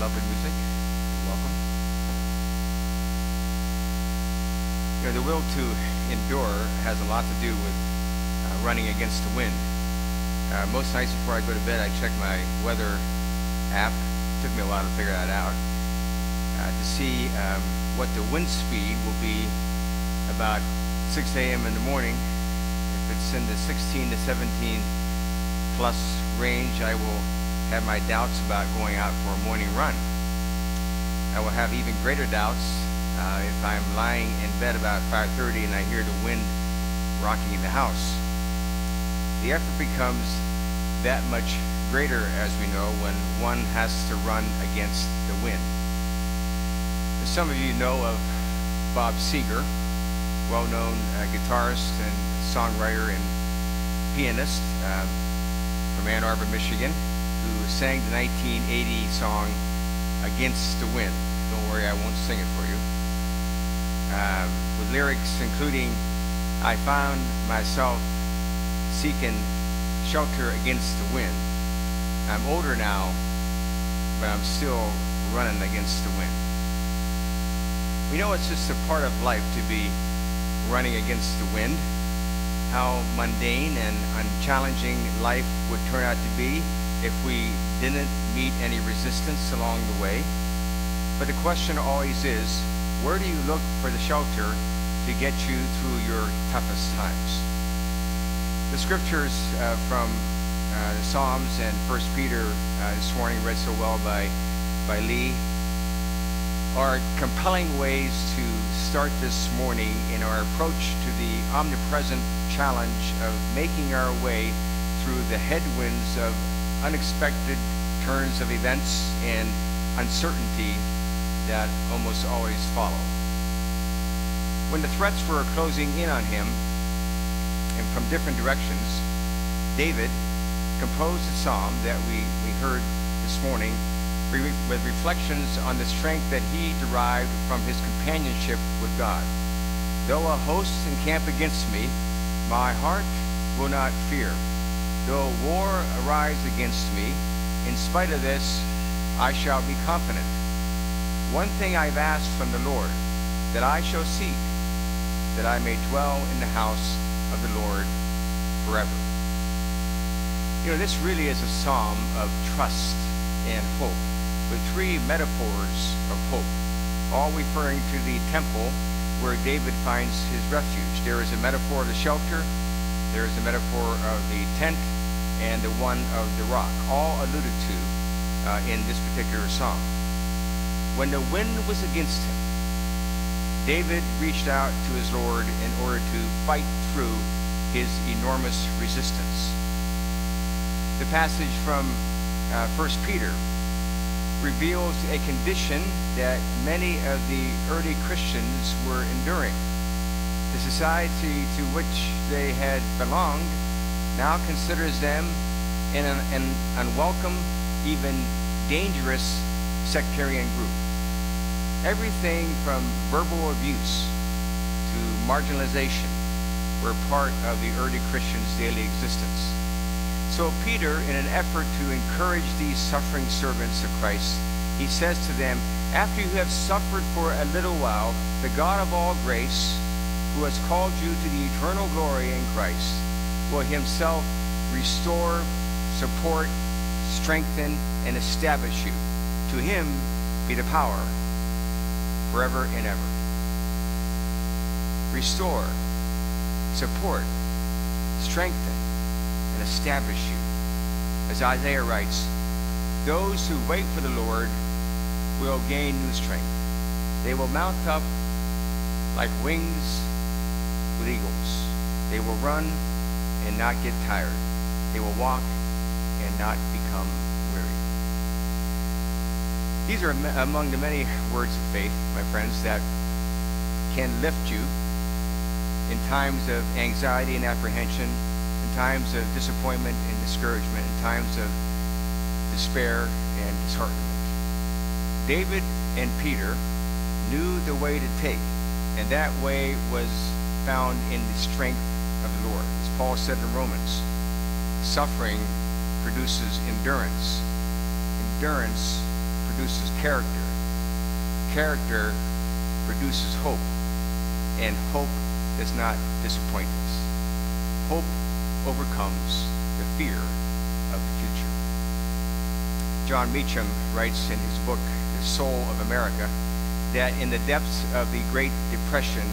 lovely music. Welcome. The will to endure has a lot to do with running against the wind. Most nights before I go to bed, I check my weather app. It took me a while to figure that out. To see what the wind speed will be about 6 a.m. in the morning. If it's in the 16 to 17 plus range, I will have my doubts about going out for a morning run. I will have even greater doubts if I'm lying in bed about 5:30 and I hear the wind rocking the house. The effort becomes that much greater, as we know, when one has to run against the wind. Some of you know of Bob Seger, well-known guitarist and songwriter and pianist from Ann Arbor, Michigan, who sang the 1980 song Against the Wind. Don't worry, I won't sing it for you. With lyrics including, I found myself seeking shelter against the wind. I'm older now, but I'm still running against the wind. We know it's just a part of life to be running against the wind. How mundane and unchallenging life would turn out to be if we didn't meet any resistance along the way. But the question always is, where do you look for the shelter to get you through your toughest times? The scriptures from the Psalms and 1 Peter this morning, read so well by Lee, are compelling ways to start this morning in our approach to the omnipresent challenge of making our way through the headwinds of unexpected turns of events and uncertainty that almost always follow. When the threats were closing in on him and from different directions, David composed a psalm that we heard this morning with reflections on the strength that he derived from his companionship with God. Though a host encamp against me, my heart will not fear. Though war arise against me, in spite of this, I shall be confident. One thing I've asked from the Lord, that I shall seek, that I may dwell in the house of the Lord forever. This really is a psalm of trust and hope, with three metaphors of hope, all referring to the temple where David finds his refuge. There is a metaphor of the shelter, there is a metaphor of the tent, and the one of the rock, all alluded to in this particular psalm. When the wind was against him, David reached out to his Lord in order to fight through his enormous resistance. The passage from 1 Peter reveals a condition that many of the early Christians were enduring. The society to which they had belonged now considers them an unwelcome, even dangerous sectarian group. Everything from verbal abuse to marginalization were part of the early Christians' daily existence. So Peter, in an effort to encourage these suffering servants of Christ, he says to them, after you have suffered for a little while, the God of all grace, who has called you to the eternal glory in Christ, will himself restore, support, strengthen, and establish you. To him be the power forever and ever. Restore, support, strengthen, and establish you. As Isaiah writes, those who wait for the Lord will gain new strength. They will mount up like wings with eagles. They will run and not get tired. They will walk and not become weary. These are among the many words of faith, my friends, that can lift you in times of anxiety and apprehension, in times of disappointment and discouragement, in times of despair and disheartenment. David and Peter knew the way to take, and that way was found in the strength of the Lord. As Paul said in Romans, suffering produces endurance. Endurance produces character. Character produces hope. And hope does not disappoint us. Hope overcomes the fear of the future. John Meacham writes in his book, The Soul of America, that in the depths of the Great Depression,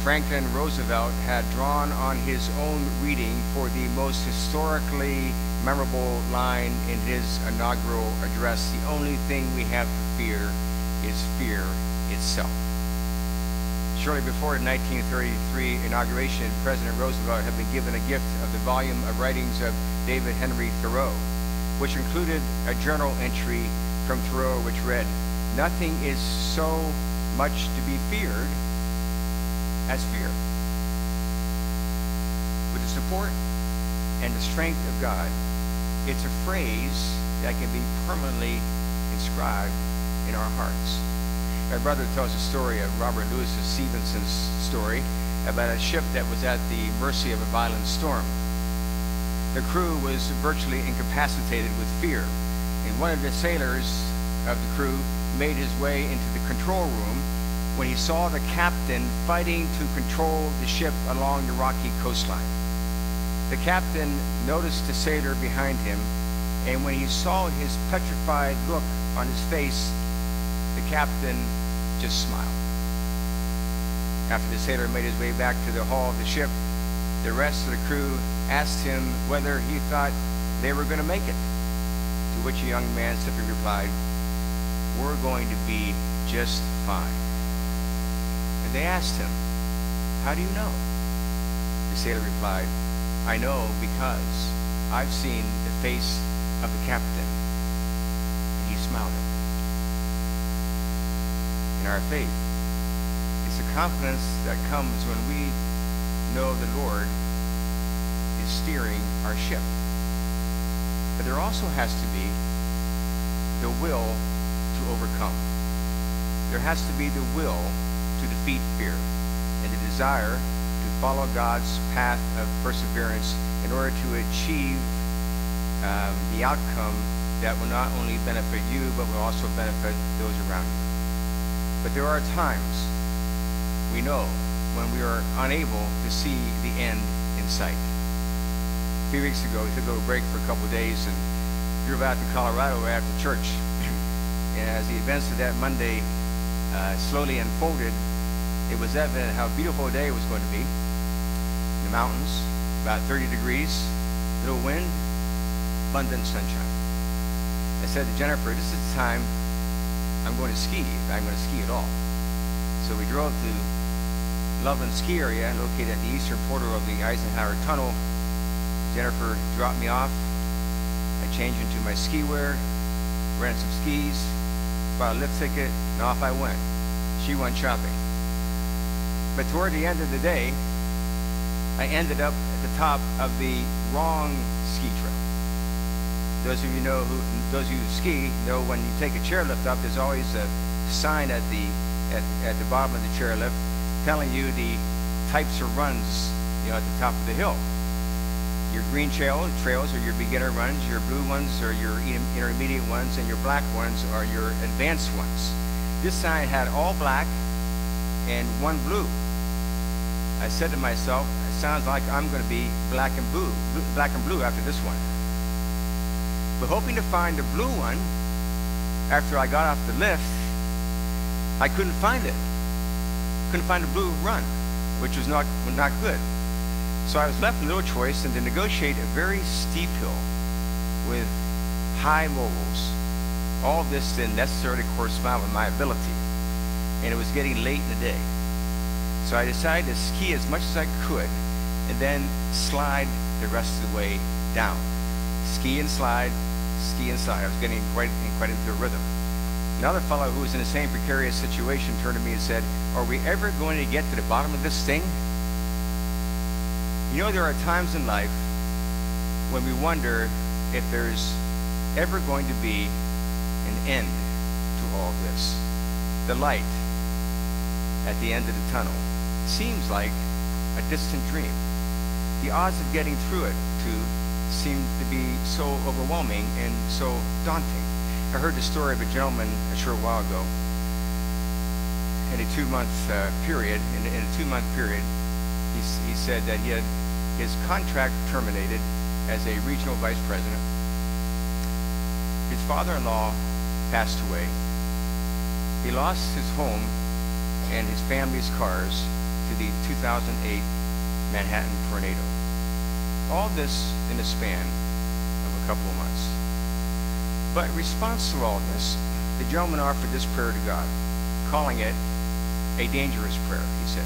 Franklin Roosevelt had drawn on his own reading for the most historically memorable line in his inaugural address: the only thing we have to fear is fear itself. Shortly before the 1933 inauguration, President Roosevelt had been given a gift of the volume of writings of David Henry Thoreau, which included a journal entry from Thoreau which read, "Nothing is so much to be feared as fear." With the support and the strength of God, it's a phrase that can be permanently inscribed in our hearts. My brother tells a story of Robert Louis Stevenson's story about a ship that was at the mercy of a violent storm. The crew was virtually incapacitated with fear, and one of the sailors of the crew made his way into the control room when he saw the captain fighting to control the ship along the rocky coastline. The captain noticed the sailor behind him, and when he saw his petrified look on his face, the captain just smiled. After the sailor made his way back to the hull of the ship, the rest of the crew asked him whether he thought they were going to make it, to which the young man simply replied, "We're going to be just fine." And they asked him, "How do you know?" The sailor replied, "I know because I've seen the face of the captain." And he smiled at me. In our faith, it's a confidence that comes when we know the Lord is steering our ship. But there also has to be the will to overcome. There has to be the will to defeat fear and the desire to follow God's path of perseverance in order to achieve the outcome that will not only benefit you, but will also benefit those around you. But there are times we know when we are unable to see the end in sight. A few weeks ago, we took a little break for a couple of days and drove out to Colorado after church. And as the events of that Monday slowly unfolded, it was evident how beautiful a day it was going to be. In the mountains, about 30 degrees, little wind, abundant sunshine. I said to Jennifer, "This is the time I'm going to ski, if I'm going to ski at all." So we drove to Loveland Ski Area, located at the eastern portal of the Eisenhower Tunnel. Jennifer dropped me off. I changed into my ski wear, rented some skis, bought a lift ticket, and off I went. She went shopping. But toward the end of the day, I ended up at the top of the wrong ski trail. Those of you who ski know when you take a chairlift up, there's always a sign at the bottom of the chairlift telling you the types of runs, at the top of the hill. Your green trails are your beginner runs, your blue ones are your intermediate ones, and your black ones are your advanced ones. This sign had all black and one blue. I said to myself, it sounds like I'm going to be black and blue after this one. But hoping to find the blue one, after I got off the lift, I couldn't find it. Couldn't find a blue run, which was not good. So I was left with no choice than to negotiate a very steep hill with high moguls. All of this didn't necessarily correspond with my ability, and it was getting late in the day. So I decided to ski as much as I could and then slide the rest of the way down. Ski and slide, ski and slide. I was getting quite into a rhythm. Another fellow who was in the same precarious situation turned to me and said, "Are we ever going to get to the bottom of this thing?" There are times in life when we wonder if there's ever going to be an end to all this. The light at the end of the tunnel seems like a distant dream. The odds of getting through it, too, seem to be so overwhelming and so daunting. I heard the story of a gentleman a short while ago. In a 2-month period, he said that he had his contract terminated as a regional vice president. His father-in-law passed away. He lost his home and his family's cars to the 2008 Manhattan tornado. All this in a span of a couple of months. But in response to all this, the gentleman offered this prayer to God, calling it a dangerous prayer. He said,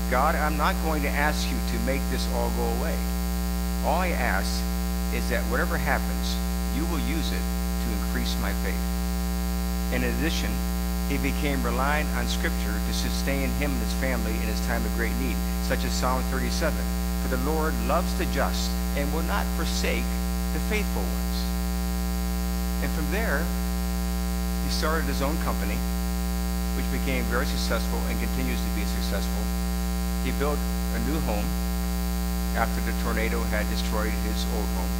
God, I'm not going to ask you to make this all go away. All I ask is that whatever happens, you will use it to increase my faith. In addition, he became reliant on Scripture to sustain him and his family in his time of great need, such as Psalm 37. For the Lord loves the just and will not forsake the faithful ones. And from there, he started his own company, which became very successful and continues to be successful. He built a new home after the tornado had destroyed his old home.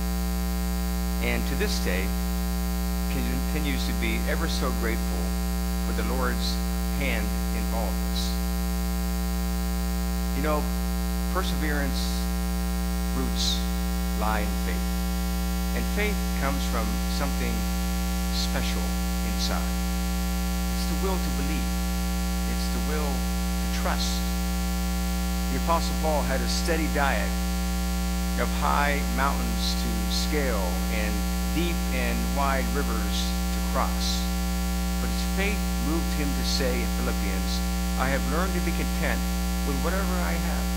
And to this day, continues to be ever so grateful for the Lord's hand in all of this. You know, perseverance roots lie in faith. And faith comes from something special inside. It's the will to believe. It's the will to trust. The Apostle Paul had a steady diet of high mountains to scale and deep and wide rivers to cross. But his faith moved him to say in Philippians, I have learned to be content with whatever I have.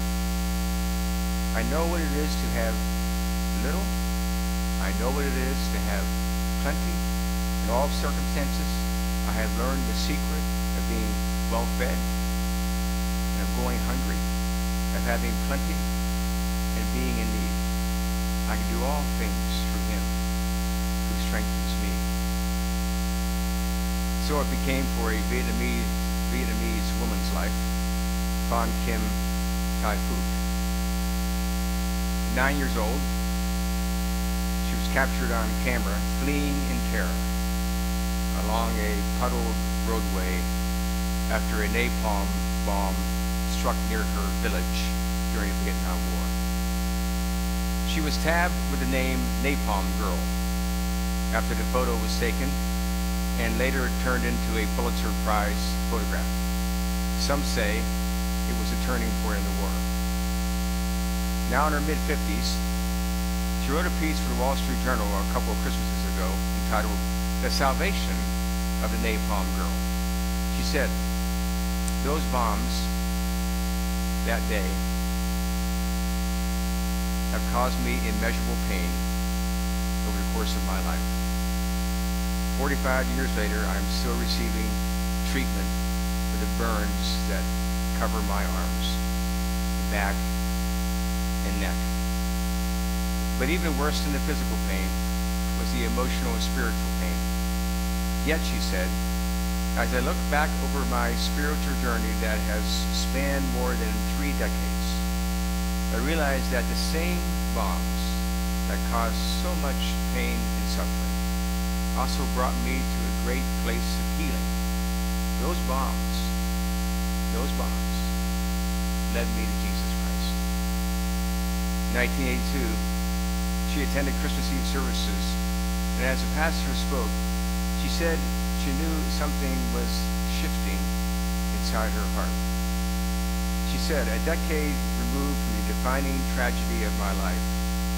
I know what it is to have little. I know what it is to have plenty in all circumstances. I have learned the secret of being well-fed and of going hungry, of having plenty and being in need. I can do all things through him who strengthens me. So it became for a Vietnamese woman's life, Phan Kim Thai Phuc. 9 years old, she was captured on camera fleeing in terror along a puddled roadway after a napalm bomb struck near her village during the Vietnam War. She was tagged with the name Napalm Girl after the photo was taken and later turned into a Pulitzer Prize photograph. Some say it was a turning point in the war. Now in her mid-50s, she wrote a piece for the Wall Street Journal a couple of Christmases ago entitled The Salvation of the Napalm Girl. She said, those bombs that day have caused me immeasurable pain over the course of my life. 45 years later, I'm still receiving treatment for the burns that cover my arms, back, and neck. But even worse than the physical pain was the emotional and spiritual pain. Yet, she said, as I look back over my spiritual journey that has spanned more than 3 decades, I realize that the same bombs that caused so much pain and suffering also brought me to a great place of healing. Those bombs led me to Jesus Christ. In 1982, she attended Christmas Eve services, and as the pastor spoke, she said she knew something was shifting inside her heart. She said, a decade removed from the defining tragedy of my life,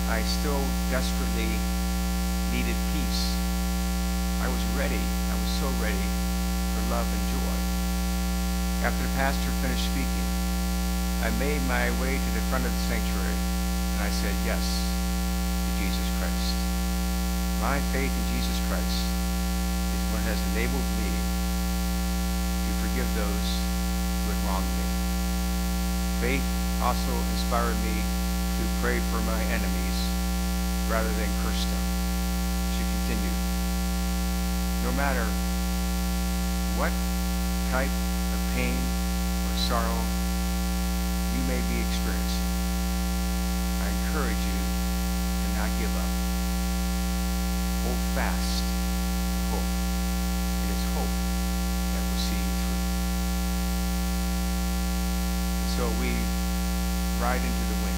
I still desperately needed peace. I was so ready for love and joy. After the pastor finished speaking, I made my way to the front of the sanctuary, and I said yes to Jesus Christ. My faith in Jesus Christ is what has enabled me to forgive those who had wronged me. Faith also inspired me to pray for my enemies rather than curse them. She continued, no matter what type of pain or sorrow you may be experiencing, I encourage you to not give up. Hold fast, hope. we ride into the wind.